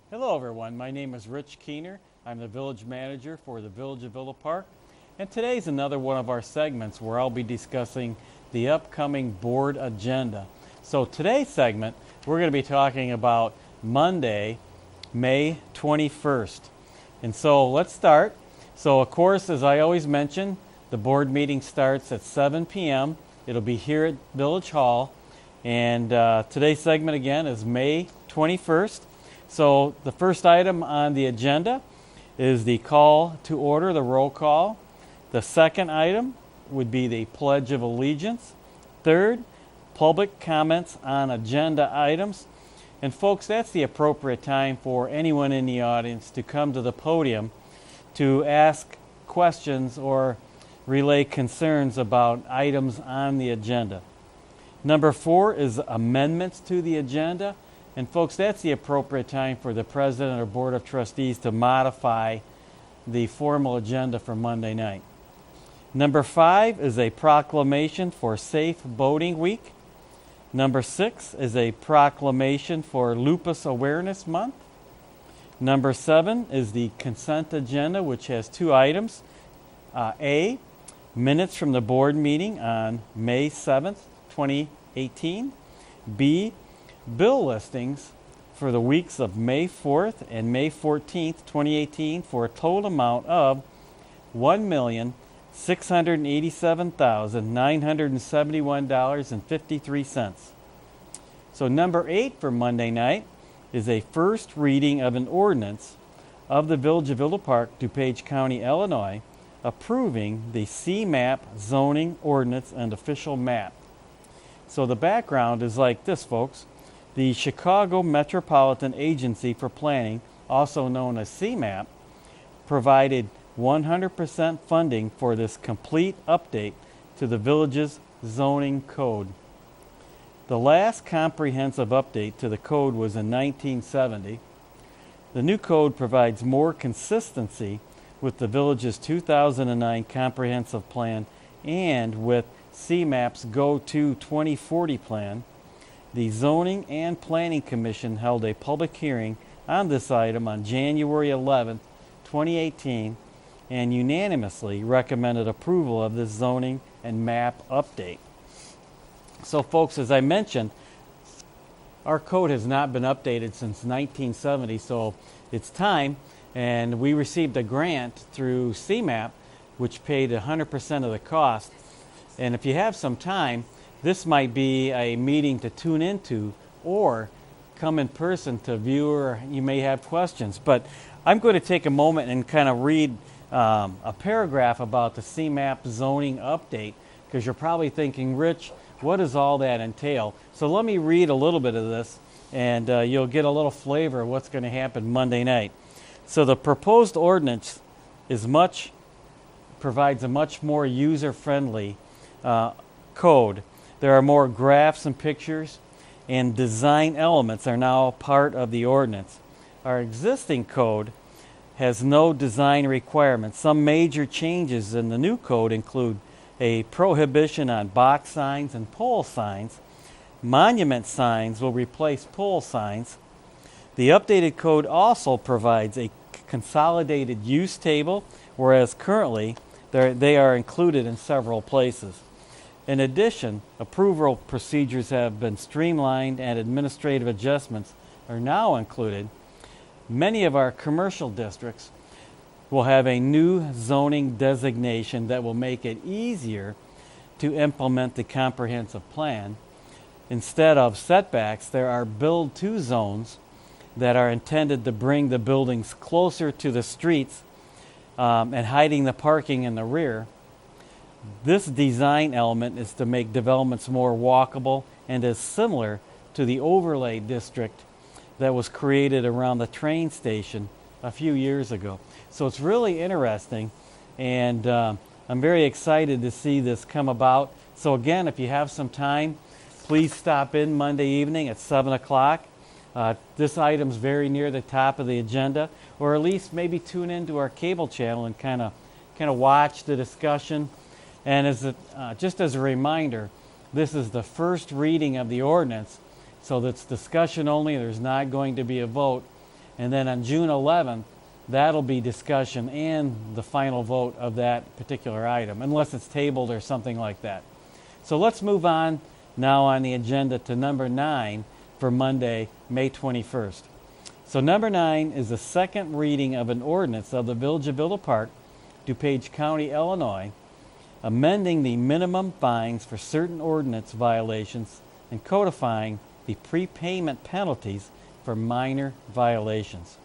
Hello everyone, my name is Rich Keener. I'm the Village Manager for the Village of Villa Park, and today's another one of our segments where I'll be discussing the upcoming board agenda. So today's segment, we're going to be talking about Monday, May 21st. And so let's start. So of course, as I always mention, the board meeting starts at 7 p.m. It'll be here at Village Hall. And today's segment again is May 21st. So the first item on the agenda is the call to order, the roll call. The second item would be the Pledge of Allegiance. Third, public comments on agenda items. And folks, that's the appropriate time for anyone in the audience to come to the podium to ask questions or relay concerns about items on the agenda. Number 4 is amendments to the agenda. And folks, that's the appropriate time for the President or Board of Trustees to modify the formal agenda for Monday night. Number 5 is a proclamation for Safe Boating Week. Number 6 is a proclamation for Lupus Awareness Month. Number 7 is the consent agenda, which has 2 items. A, minutes from the board meeting on May 7th, 2018. B, bill listings for the weeks of May 4th and May 14th, 2018 for a total amount of $1,687,971.53. So number 8 for Monday night is a first reading of an ordinance of the Village of Villa Park, DuPage County, Illinois, approving the CMAP zoning ordinance and official map. So the background is like this, folks. The Chicago Metropolitan Agency for Planning, also known as CMAP, provided 100% funding for this complete update to the village's zoning code. The last comprehensive update to the code was in 1970. The new code provides more consistency with the village's 2009 comprehensive plan and with CMAP's Go-To 2040 plan. The Zoning and Planning Commission held a public hearing on this item on January 11, 2018, and unanimously recommended approval of this zoning and map update. So folks, as I mentioned, our code has not been updated since 1970, so it's time, and we received a grant through CMAP, which paid 100% of the cost. And if you have some time, this might be a meeting to tune into or come in person to view, or you may have questions. But I'm going to take a moment and kind of read a paragraph about the CMAP zoning update, because you're probably thinking, Rich, what does all that entail? So let me read a little bit of this, and you'll get a little flavor of what's going to happen Monday night. So the proposed ordinance provides a much more user-friendly code. There are more graphs and pictures, and design elements are now part of the ordinance. Our existing code has no design requirements. Some major changes in the new code include a prohibition on box signs and pole signs. Monument signs will replace pole signs. The updated code also provides a consolidated use table, whereas currently they are included in several places. In addition, approval procedures have been streamlined and administrative adjustments are now included. Many of our commercial districts will have a new zoning designation that will make it easier to implement the comprehensive plan. Instead of setbacks, there are build-to zones that are intended to bring the buildings closer to the streets and hiding the parking in the rear. This design element is to make developments more walkable and is similar to the overlay district that was created around the train station a few years ago. So it's really interesting, and I'm very excited to see this come about. So again, if you have some time, please stop in Monday evening at 7 o'clock. This item's very near the top of the agenda, or at least maybe tune into our cable channel and kind of watch the discussion. And just as a reminder, this is the first reading of the ordinance, so that's discussion only. There's not going to be a vote. And then on June 11th, that'll be discussion and the final vote of that particular item, unless it's tabled or something like that. So let's move on now on the agenda to number 9 for Monday, May 21st. So number 9 is the second reading of an ordinance of the Village of Villa Park, DuPage County, Illinois, amending the minimum fines for certain ordinance violations and codifying the prepayment penalties for minor violations.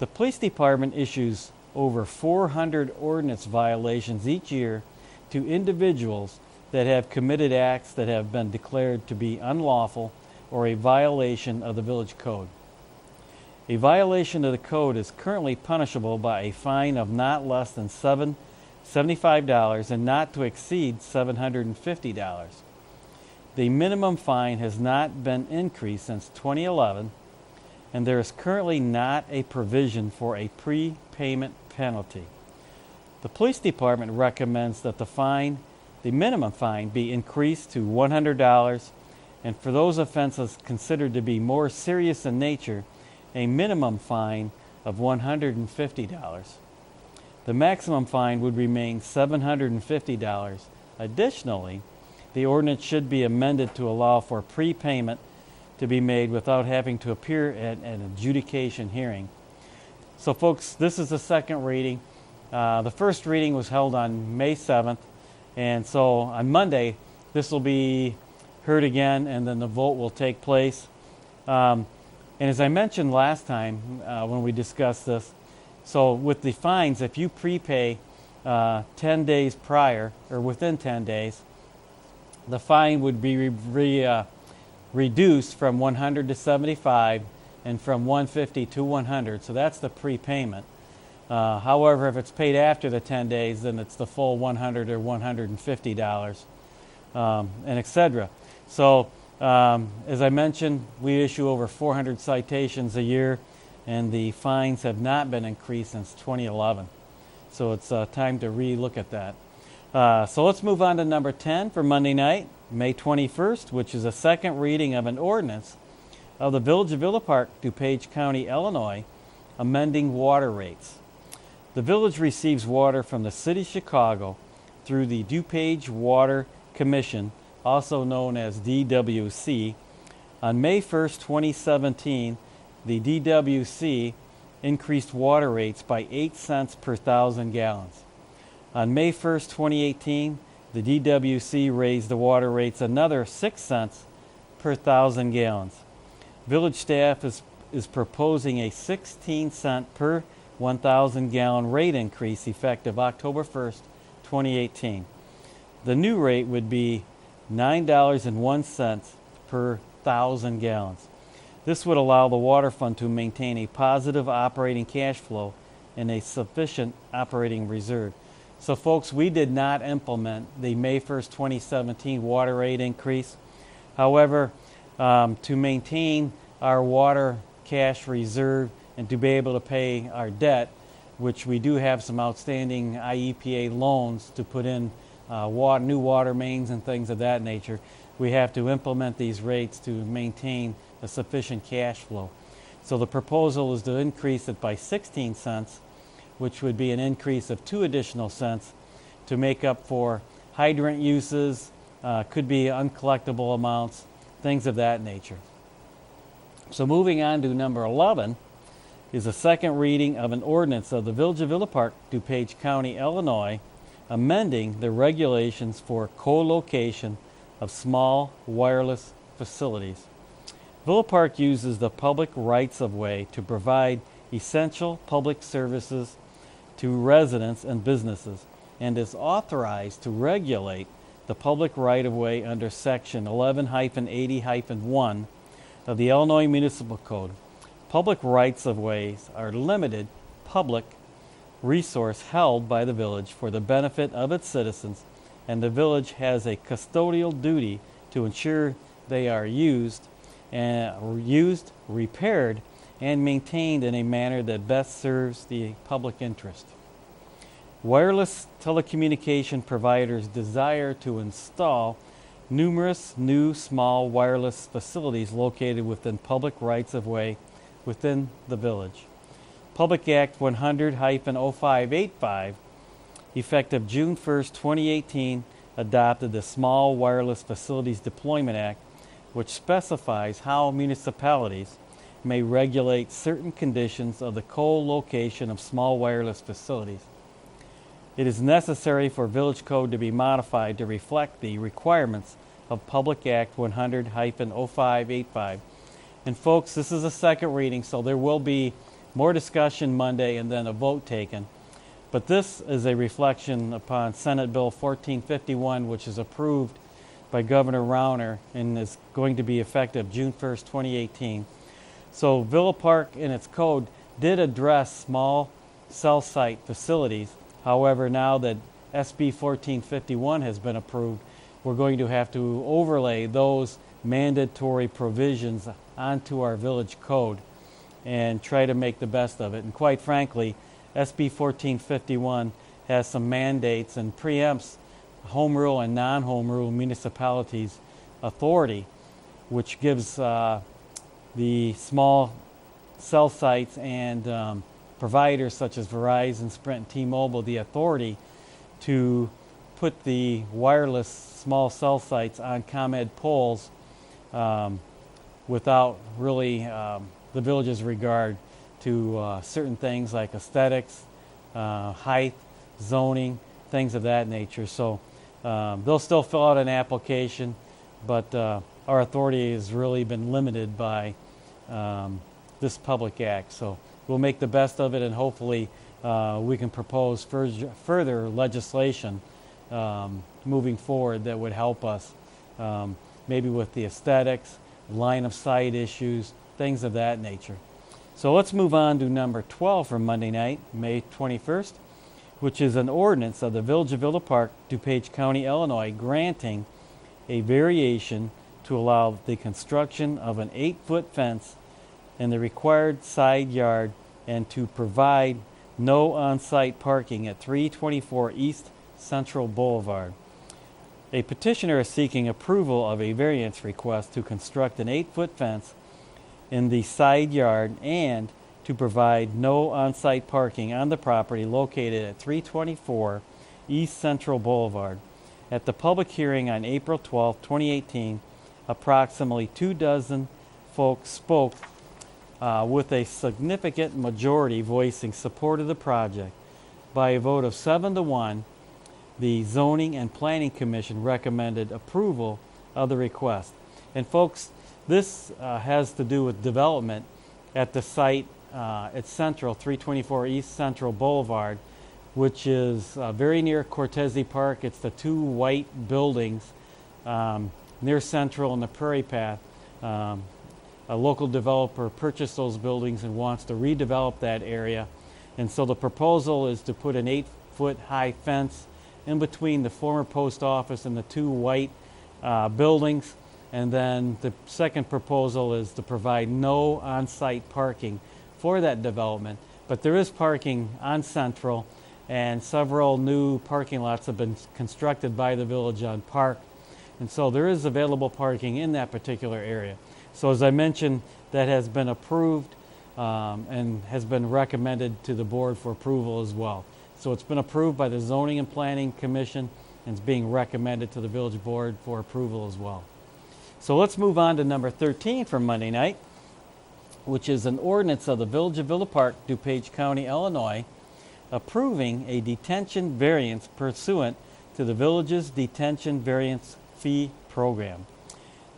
The police department issues over 400 ordinance violations each year to individuals that have committed acts that have been declared to be unlawful or a violation of the village code. A violation of the code is currently punishable by a fine of not less than $75 and not to exceed $750. The minimum fine has not been increased since 2011, and there is currently not a provision for a prepayment penalty. The police department recommends that the minimum fine, be increased to $100, and for those offenses considered to be more serious in nature, a minimum fine of $150. The maximum fine would remain $750. Additionally, the ordinance should be amended to allow for prepayment to be made without having to appear at an adjudication hearing. So folks, this is the second reading. The first reading was held on May 7th, and so on Monday this will be heard again, and then the vote will take place. And as I mentioned last time when we discussed this, so with the fines, if you prepay 10 days prior or within 10 days, the fine would be reduced from 100 to 75 and from 150 to 100. So that's the prepayment. However, if it's paid after the 10 days, then it's the full $100 or $150, and etc. So as I mentioned, we issue over 400 citations a year, and the fines have not been increased since 2011. So it's time to re-look at that. So let's move on to number 10 for Monday night, May 21st, which is a second reading of an ordinance of the Village of Villa Park, DuPage County, Illinois, amending water rates. The village receives water from the City of Chicago through the DuPage Water Commission, also known as DWC. On May 1st, 2017, the DWC increased water rates by 8 cents per 1,000 gallons. On May 1st, 2018, the DWC raised the water rates another 6 cents per 1,000 gallons. Village staff is proposing a 16-cent per 1,000 gallon rate increase effective October 1st, 2018. The new rate would be $9.01 per 1,000 gallons. This would allow the water fund to maintain a positive operating cash flow and a sufficient operating reserve. So folks, we did not implement the May 1st, 2017 water rate increase. However, to maintain our water cash reserve and to be able to pay our debt, which we do have some outstanding IEPA loans to put in new water mains and things of that nature, we have to implement these rates to maintain a sufficient cash flow. So the proposal is to increase it by 16 cents, which would be an increase of 2 additional cents to make up for hydrant uses, could be uncollectible amounts, things of that nature. So moving on to number 11 is a second reading of an ordinance of the Village of Villa Park, DuPage County, Illinois, amending the regulations for co-location of small wireless facilities. Villa Park uses the public rights-of-way to provide essential public services to residents and businesses, and is authorized to regulate the public right-of-way under Section 11-80-1 of the Illinois Municipal Code. Public rights-of-ways are limited public resource held by the village for the benefit of its citizens, and the village has a custodial duty to ensure they are used, repaired, and maintained in a manner that best serves the public interest. Wireless telecommunication providers desire to install numerous new small wireless facilities located within public rights-of-way within the village. Public Act 100-0585, effective June 1st, 2018, adopted the Small Wireless Facilities Deployment Act, which specifies how municipalities may regulate certain conditions of the co-location of small wireless facilities. It is necessary for Village Code to be modified to reflect the requirements of Public Act 100-0585. And folks, this is a second reading, so there will be more discussion Monday and then a vote taken. But this is a reflection upon Senate Bill 1451, which is approved by Governor Rauner and is going to be effective June 1st, 2018. So Villa Park in its code did address small cell site facilities. However, now that SB 1451 has been approved, we're going to have to overlay those mandatory provisions onto our village code and try to make the best of it. And quite frankly, SB 1451 has some mandates and preempts home rule and non-home rule municipalities' authority, which gives the small cell sites and providers such as Verizon, Sprint, and T-Mobile the authority to put the wireless small cell sites on ComEd poles without really the village's regard to certain things like aesthetics, height, zoning, things of that nature. So they'll still fill out an application, but our authority has really been limited by this public act. So we'll make the best of it, and hopefully we can propose further legislation moving forward that would help us, maybe with the aesthetics, line of sight issues, things of that nature. So let's move on to number 12 for Monday night, May 21st, which is an ordinance of the Village of Villa Park, DuPage County, Illinois, granting a variation to allow the construction of an 8-foot fence in the required side yard and to provide no on-site parking at 324 East Central Boulevard. A petitioner is seeking approval of a variance request to construct an 8-foot fence in the side yard and to provide no on-site parking on the property located at 324 East Central Boulevard. At the public hearing on April 12, 2018, approximately 24 folks spoke with a significant majority voicing support of the project. By a vote of 7-1, the Zoning and Planning Commission recommended approval of the request. And folks, this has to do with development at the site at Central, 324 East Central Boulevard, which is very near Cortese Park. It's the two white buildings near Central and the Prairie Path. A local developer purchased those buildings and wants to redevelop that area. And so the proposal is to put an 8-foot high fence in between the former post office and the two white buildings. And then the second proposal is to provide no on-site parking for that development. But there is parking on Central, and several new parking lots have been constructed by the village on Park. And so there is available parking in that particular area. So as I mentioned, that has been approved and has been recommended to the board for approval as well. So it's been approved by the Zoning and Planning Commission and is being recommended to the village board for approval as well. So let's move on to number 13 for Monday night, which is an ordinance of the Village of Villa Park, DuPage County, Illinois, approving a detention variance pursuant to the village's detention variance fee program.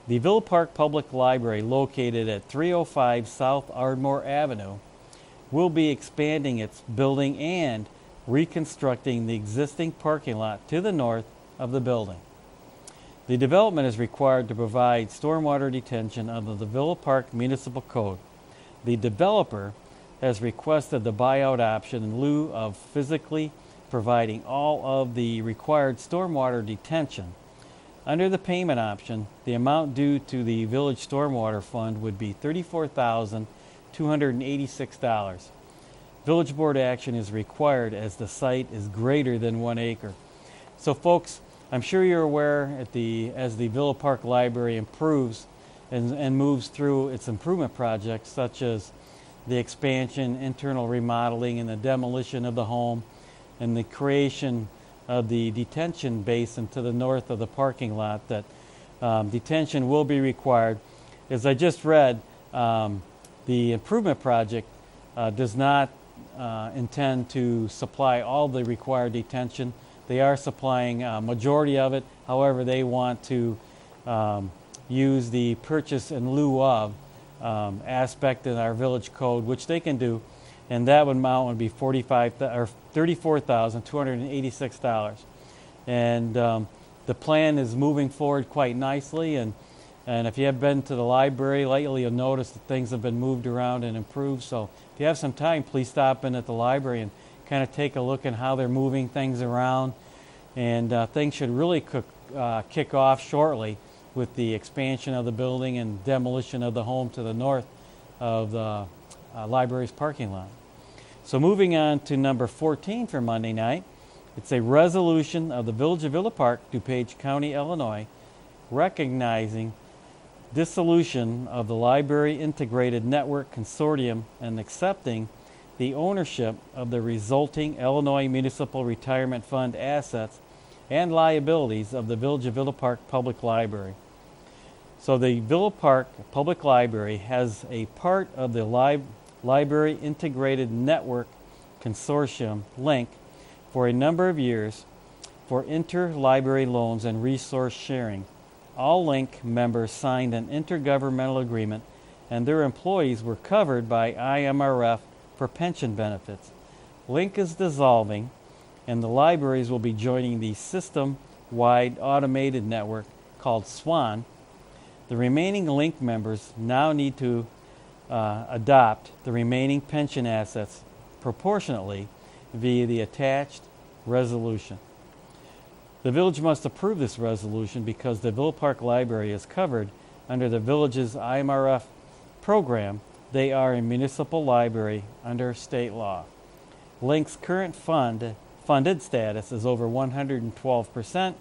The Villa Park Public Library, located at 305 South Ardmore Avenue, will be expanding its building and reconstructing the existing parking lot to the north of the building. The development is required to provide stormwater detention under the Villa Park Municipal Code. The developer has requested the buyout option in lieu of physically providing all of the required stormwater detention. Under the payment option, the amount due to the Village Stormwater Fund would be $34,286. Village Board action is required as the site is greater than 1 acre. So folks, I'm sure you're aware as the Villa Park Library improves and moves through its improvement projects, such as the expansion, internal remodeling, and the demolition of the home, and the creation of the detention basin to the north of the parking lot, that detention will be required. As I just read, the improvement project does not intend to supply all the required detention. They are supplying a majority of it. However, they want to use the purchase in lieu of aspect in our village code, which they can do, and that amount would be $34,286. And the plan is moving forward quite nicely, and if you have been to the library lately, you'll notice that things have been moved around and improved. So if you have some time, please stop in at the library and kind of take a look at how they're moving things around. And things should really kick off shortly with the expansion of the building and demolition of the home to the north of the library's parking lot. So moving on to number 14 for Monday night, it's a resolution of the Village of Villa Park, DuPage County, Illinois, recognizing dissolution of the Library Integrated Network Consortium and accepting the ownership of the resulting Illinois Municipal Retirement Fund assets and liabilities of the Village of Villa Park Public Library. So the Villa Park Public Library has a part of the Library Integrated Network Consortium, LINC, for a number of years for interlibrary loans and resource sharing. All LINC members signed an intergovernmental agreement, and their employees were covered by IMRF for pension benefits. LINC is dissolving, and the libraries will be joining the system-wide automated network called SWAN. The remaining LINC members now need to adopt the remaining pension assets proportionately via the attached resolution. The village must approve this resolution because the Villa Park Library is covered under the village's IMRF program. They are a municipal library under state law. LINC's current funded status is over 112%,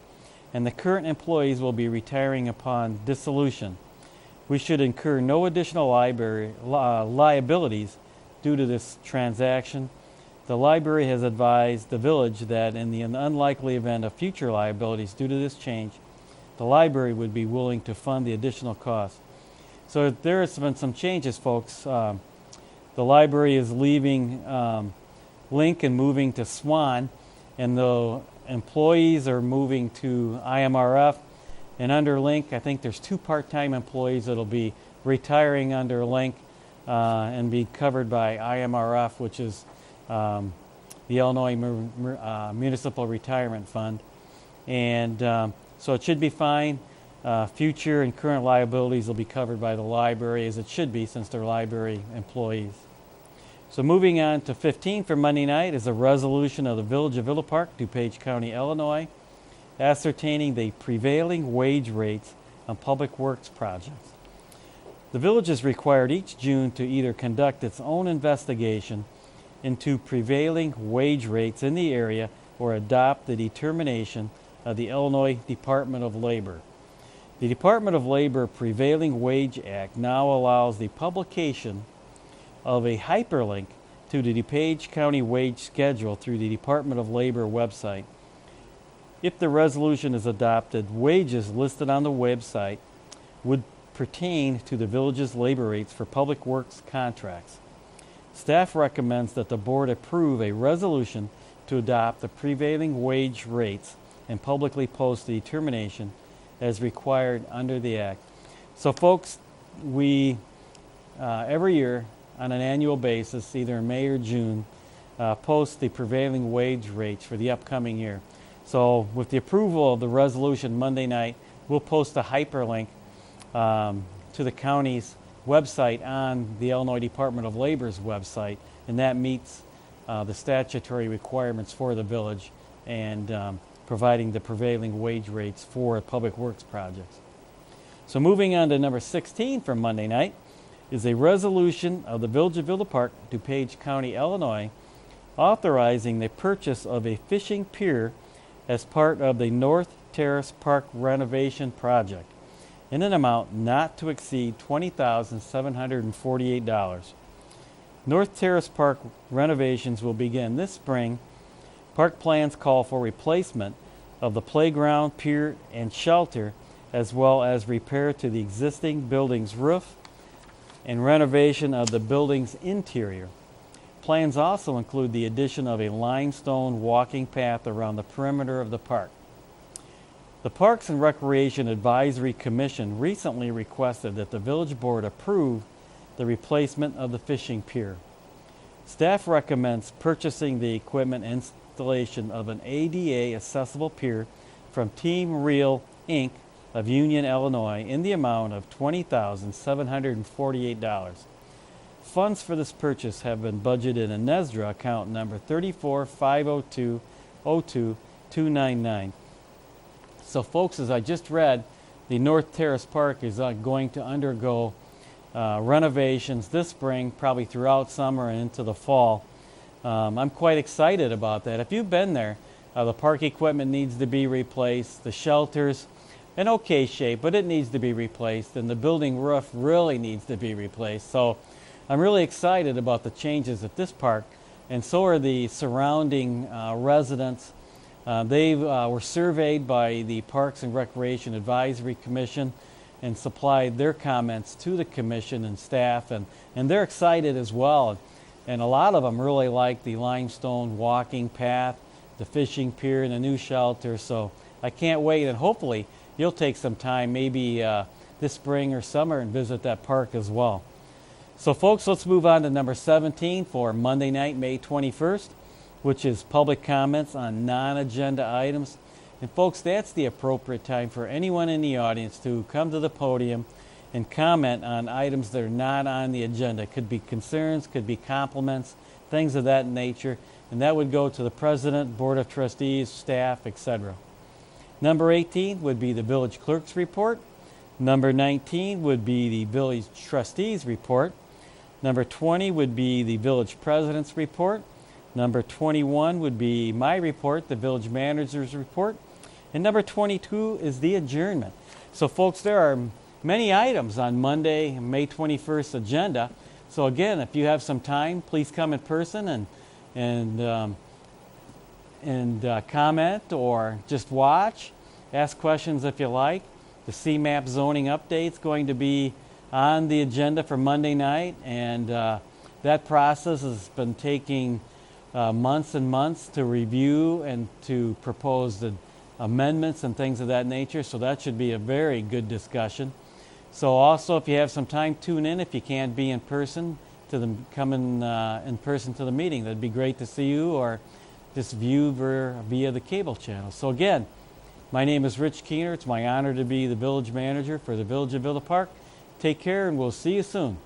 and the current employees will be retiring upon dissolution. We should incur no additional liabilities due to this transaction. The library has advised the village that in the unlikely event of future liabilities due to this change, the library would be willing to fund the additional cost. So there has been some changes, folks. The library is leaving LINC and moving to SWAN, and the employees are moving to IMRF. And under LINC, I think there's 2 part-time employees that will be retiring under LINC and be covered by IMRF, which is the Illinois Municipal Retirement Fund. And so it should be fine. Future and current liabilities will be covered by the library, as it should be since they're library employees. So moving on to 15 for Monday night is a resolution of the Village of Villa Park, DuPage County, Illinois, ascertaining the prevailing wage rates on public works projects. The village is required each June to either conduct its own investigation into prevailing wage rates in the area or adopt the determination of the Illinois Department of Labor. The Department of Labor Prevailing Wage Act now allows the publication of a hyperlink to the DuPage County wage schedule through the Department of Labor website. If the resolution is adopted, wages listed on the website would pertain to the village's labor rates for public works contracts. Staff recommends that the board approve a resolution to adopt the prevailing wage rates and publicly post the determination as required under the Act. So folks, we every year on an annual basis, either in May or June, post the prevailing wage rates for the upcoming year. So with the approval of the resolution Monday night, we'll post a hyperlink to the county's website on the Illinois Department of Labor's website, and that meets the statutory requirements for the village and providing the prevailing wage rates for public works projects. So moving on to number 16 for Monday night is a resolution of the Village of Villa Park, DuPage County, Illinois, authorizing the purchase of a fishing pier as part of the North Terrace Park renovation project in an amount not to exceed $20,748. North Terrace Park renovations will begin this spring. Park plans call for replacement of the playground, pier, and shelter, as well as repair to the existing building's roof and renovation of the building's interior. Plans also include the addition of a limestone walking path around the perimeter of the park. The Parks and Recreation Advisory Commission recently requested that the Village Board approve the replacement of the fishing pier. Staff recommends purchasing the equipment and installation of an ADA accessible pier from Team Real Inc. of Union, Illinois in the amount of $20,748. Funds for this purchase have been budgeted in NESDRA account number 3450202299. So folks, as I just read, the North Terrace Park is going to undergo renovations this spring, probably throughout summer and into the fall. I'm quite excited about that. If you've been there, the park equipment needs to be replaced. The shelter's in okay shape, but it needs to be replaced, and the building roof really needs to be replaced. So I'm really excited about the changes at this park, and so are the surrounding residents. They were surveyed by the Parks and Recreation Advisory Commission and supplied their comments to the commission and staff, and they're excited as well. And a lot of them really like the limestone walking path, the fishing pier, and the new shelter. So I can't wait, and hopefully you'll take some time, maybe this spring or summer, and visit that park as well. So folks, let's move on to number 17 for Monday night, May 21st, which is public comments on non-agenda items. And folks, that's the appropriate time for anyone in the audience to come to the podium and comment on items that are not on the agenda. It could be concerns, could be compliments, things of that nature, and that would go to the president, board of trustees, staff, etc. Number 18 would be the village clerk's report. Number 19 would be the village trustees report. Number 20 would be the village president's report. Number 21 would be my report, the village manager's report. And number 22 is the adjournment. So folks, there are many items on Monday, May 21st agenda. So again, if you have some time, please come in person and comment or just watch. Ask questions if you like. The CMAP zoning update is going to be on the agenda for Monday night, and that process has been taking months and months to review and to propose the amendments and things of that nature, so that should be a very good discussion. So also, if you have some time, tune in. If you can't be in person, come in person to the meeting. That'd be great to see you, or just view via the cable channel. So again, my name is Rich Keener. It's my honor to be the village manager for the Village of Villa Park. Take care, and we'll see you soon.